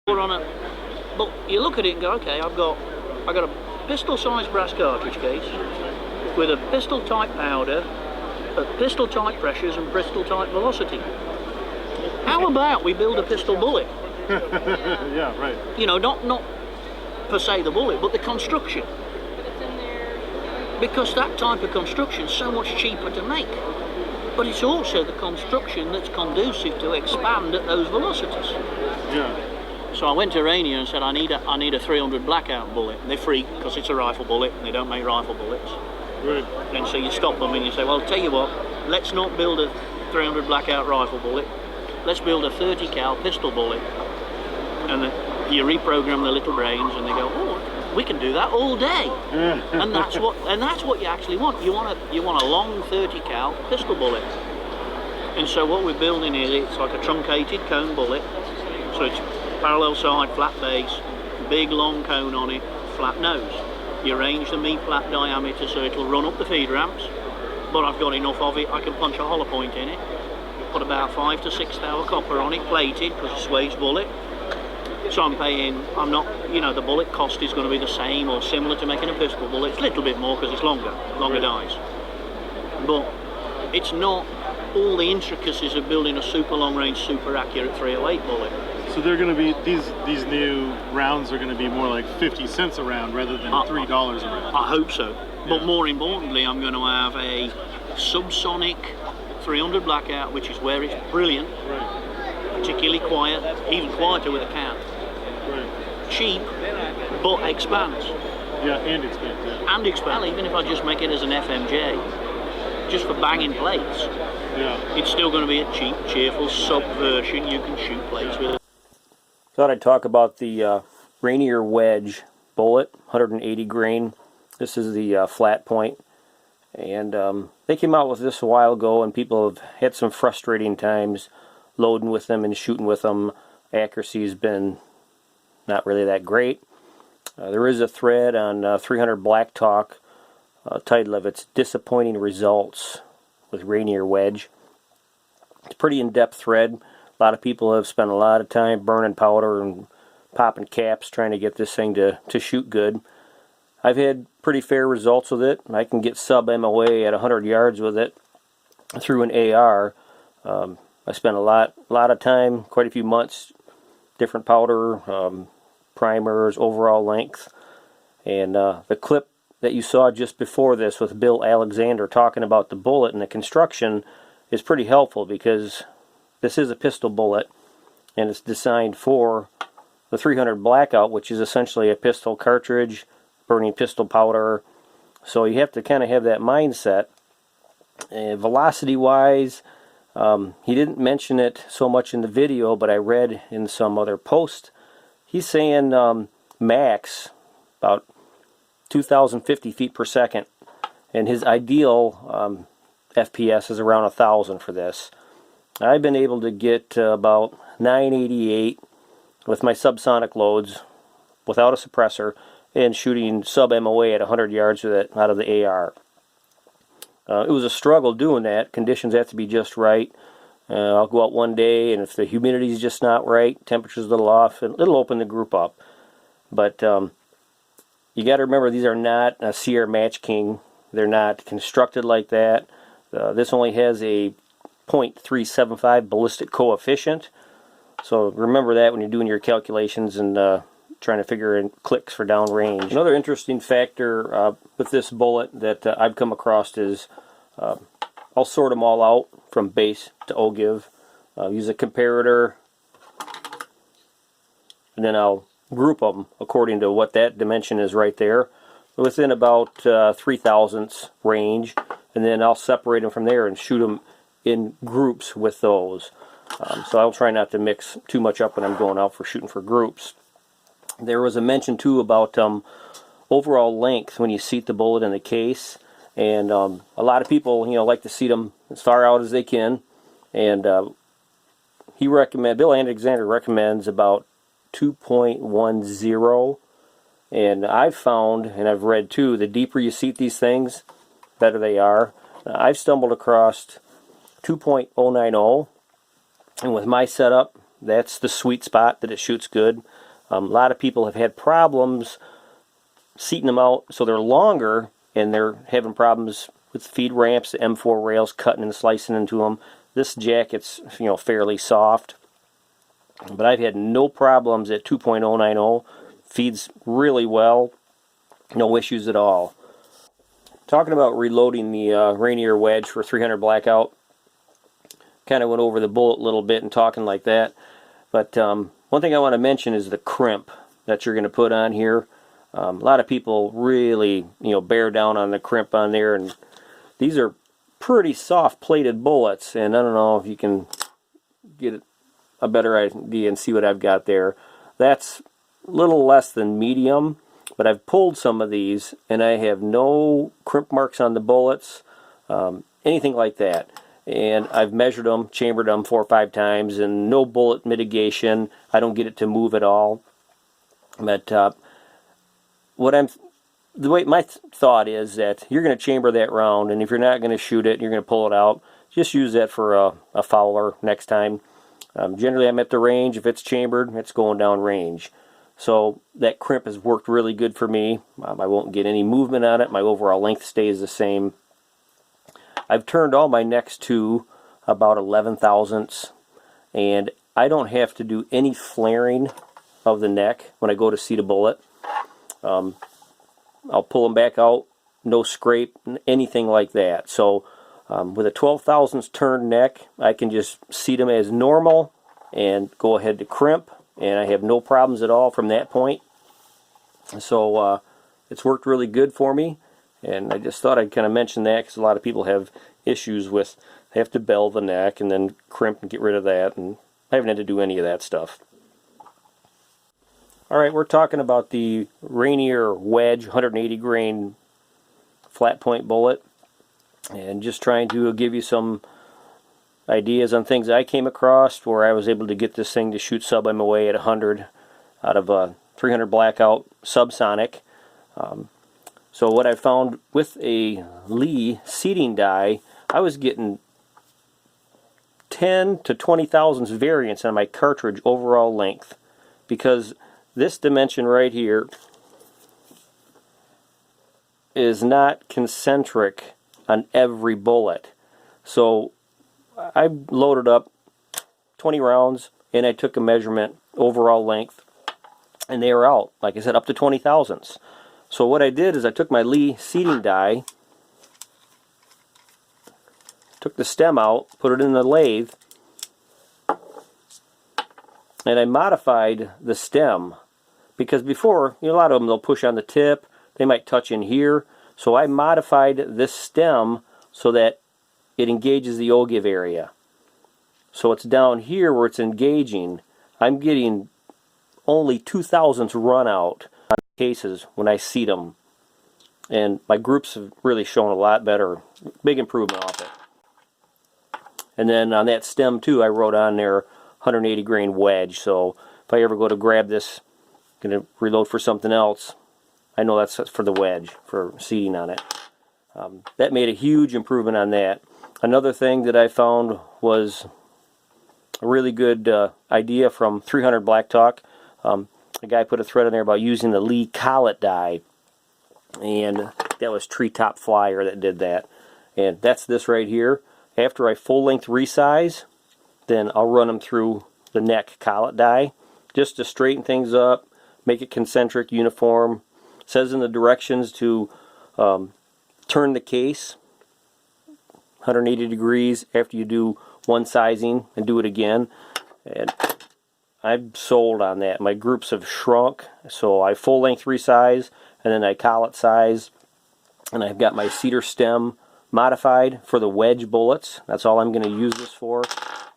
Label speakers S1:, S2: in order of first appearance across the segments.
S1: on a, but you look at it and go, okay, I got a pistol-sized brass cartridge case with a pistol-type powder, at pistol-type pressures and pistol-type velocity. How about we build a pistol bullet?
S2: Yeah, right.
S1: You know, not per se the bullet, but the construction. Because that type of construction is so much cheaper to make. But it's also the construction that's conducive to expand at those velocities.
S2: Yeah.
S1: So I went to Rainier and said, I need a 300 blackout bullet. And they freak because it's a rifle bullet and they don't make rifle bullets.
S2: Right.
S1: And so you stop them and you say, well, tell you what, let's not build a 300 blackout rifle bullet. Let's build a 30 cal pistol bullet. And you reprogram the little brains and they go, oh, we can do that all day. and that's what you actually want. You want a long 30 cal pistol bullet. And so what we're building is it's like a truncated cone bullet. So it's parallel side, flat base, big long cone on it, flat nose. You arrange the flat diameter so it'll run up the feed ramps, but I've got enough of it I can punch a hollow point in it. Put about 5 to 6 thou copper on it, plated, because it's a Wedge bullet. So I'm not, you know, the bullet cost is going to be the same or similar to making a pistol bullet. It's a little bit more because it's longer dies. But it's not all the intricacies of building a super long range, super accurate 308 bullet.
S2: So they're going to be, these new rounds are going to be more like 50 cents a round rather than $3 a round.
S1: I hope so. But more importantly, I'm going to have a subsonic 300 blackout, which is where it's brilliant.
S2: Right.
S1: Particularly quiet, even quieter with a can.
S2: Right.
S1: Cheap, but expands.
S2: Yeah, and expands. Yeah.
S1: And expands. Even if I just make it as an FMJ, just for banging plates,
S2: yeah, it's
S1: still going to be a cheap, cheerful sub version you can shoot plates with.
S3: Thought I'd talk about the Rainier Wedge bullet, 180 grain. This is the flat point, and they came out with this a while ago, and people have had some frustrating times loading with them and shooting with them. Accuracy has been not really that great. There is a thread on 300 Black Talk, title of its Disappointing Results with Rainier Wedge. It's a pretty in-depth thread. A lot of people have spent a lot of time burning powder and popping caps trying to get this thing to shoot good. I've had pretty fair results with it. I can get sub MOA at 100 yards with it through an AR. I spent a lot of time, quite a few months, different powder, primers, overall length. And the clip that you saw just before this with Bill Alexander talking about the bullet and the construction is pretty helpful, because this is a pistol bullet and it's designed for the 300 blackout, which is essentially a pistol cartridge, burning pistol powder. So you have to kind of have that mindset. Velocity wise, he didn't mention it so much in the video, but I read in some other post, he's saying max about 2,050 feet per second, and his ideal FPS is around 1,000 for this. I've been able to get about 988 with my subsonic loads without a suppressor and shooting sub MOA at 100 yards with it out of the AR. It was a struggle doing that. Conditions have to be just right. I'll go out one day, and if the humidity is just not right, temperature's a little off, it'll open the group up. But you got to remember, these are not a Sierra Match King. They're not constructed like that. This only has a 0.375 ballistic coefficient. So remember that when you're doing your calculations and trying to figure in clicks for downrange. Another interesting factor with this bullet that I've come across is I'll sort them all out from base to ogive. Use a comparator, and then I'll group them according to what that dimension is right there, within about 3 thousandths range, and then I'll separate them from there and shoot them in groups with those. So I'll try not to mix too much up when I'm going out for shooting for groups. There was a mention too about overall length when you seat the bullet in the case, and a lot of people, like to seat them as far out as they can, and Bill Alexander recommends about 2.10, and I've found, and I've read too, the deeper you seat these things, better they are. I've stumbled across 2.090, and with my setup, that's the sweet spot that it shoots good. A lot of people have had problems seating them out so they're longer, and they're having problems with feed ramps, the M4 rails, cutting and slicing into them. This jacket's, you know, fairly soft, but I've had no problems at 2.090. Feeds really well, no issues at all. Talking about reloading the Rainier Wedge for 300 blackout, kind of went over the bullet a little bit and talking like that, but one thing I want to mention is the crimp that you're going to put on here. A lot of people really, you know, bear down on the crimp on there, and these are pretty soft plated bullets, and I don't know if you can get a better idea and see what I've got there. That's a little less than medium, but I've pulled some of these and I have no crimp marks on the bullets, anything like that. And I've measured them, chambered them 4 or 5 times, and no bullet mitigation. I don't get it to move at all. But the way my thought is that you're going to chamber that round, and if you're not going to shoot it, you're going to pull it out. Just use that for a fowler next time. Generally, I'm at the range. If it's chambered, it's going down range. So that crimp has worked really good for me. I won't get any movement on it. My overall length stays the same. I've turned all my necks to about 11 thousandths, and I don't have to do any flaring of the neck when I go to seat a bullet. I'll pull them back out, no scrape, anything like that. So with a 12 thousandths turned neck, I can just seat them as normal and go ahead to crimp, and I have no problems at all from that point. So it's worked really good for me, and I just thought I'd kind of mention that because a lot of people have issues with, they have to bell the neck and then crimp and get rid of that, and I haven't had to do any of that stuff. Alright, we're talking about the Rainier Wedge 180 grain flat point bullet, and just trying to give you some ideas on things I came across where I was able to get this thing to shoot sub MOA at 100 out of a 300 blackout subsonic. So what I found with a Lee seating die, I was getting 10 to 20 thousandths variance on my cartridge overall length, because this dimension right here is not concentric on every bullet. So I loaded up 20 rounds and I took a measurement overall length, and they were out, like I said, up to 20 thousandths. So what I did is I took my Lee seating die, took the stem out, put it in the lathe, and I modified the stem. Because before, you know, a lot of them, they'll push on the tip, they might touch in here. So I modified this stem so that it engages the ogive area. So it's down here where it's engaging. I'm getting only 2 thousandths run out on cases when I seat them. And my groups have really shown a lot better, big improvement off it. And then on that stem too, I wrote on there 180 grain wedge. So if I ever go to grab this, going to reload for something else, I know that's for the wedge, for seating on it. That made a huge improvement on that. Another thing that I found was a really good idea from 300 Black Talk. A guy put a thread in there about using the Lee collet die, and that was Treetop Flyer that did that. And that's this right here. After I full length resize, then I'll run them through the neck collet die just to straighten things up, make it concentric, uniform. It says in the directions to turn the case 180 degrees after you do one sizing and do it again. And I'm sold on that. My groups have shrunk, so I full length resize and then I collet size, and I've got my cedar stem modified for the wedge bullets. That's all I'm going to use this for.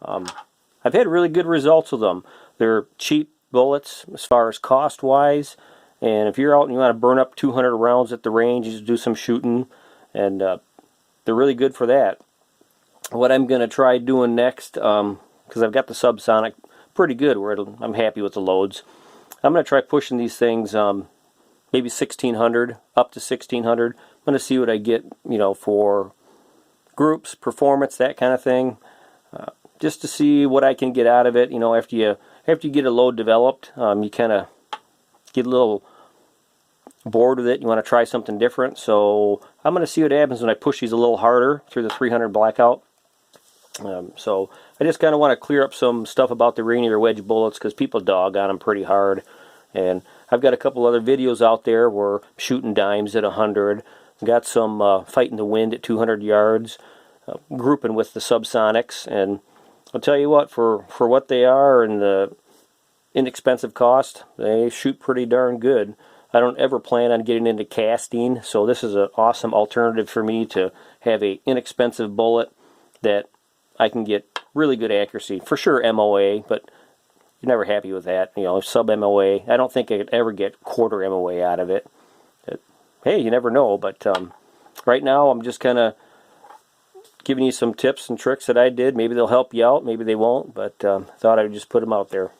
S3: I've had really good results with them. They're cheap bullets as far as cost wise, and if you're out and you want to burn up 200 rounds at the range, you just do some shooting, and they're really good for that. What I'm going to try doing next, because I've got the subsonic pretty good where I'm happy with the loads, I'm going to try pushing these things maybe 1600 up to 1600. I'm going to see what I get, you know, for groups, performance, that kind of thing. just to see what I can get out of it. You know, after you get a load developed, you kind of get a little bored with it. You want to try something different. So I'm going to see what happens when I push these a little harder through the 300 blackout. So I just kind of want to clear up some stuff about the Rainier wedge bullets because people dog on them pretty hard. And I've got a couple other videos out there where I'm shooting dimes at 100. Got some fighting the wind at 200 yards, grouping with the subsonics. And I'll tell you what, for what they are and the inexpensive cost, they shoot pretty darn good. I don't ever plan on getting into casting, so this is an awesome alternative for me to have a inexpensive bullet that I can get really good accuracy. For sure MOA, but you're never happy with that. You know, sub MOA. I don't think I could ever get quarter MOA out of it. Hey, you never know, but right now I'm just kind of giving you some tips and tricks that I did. Maybe they'll help you out, maybe they won't, but thought I would just put them out there.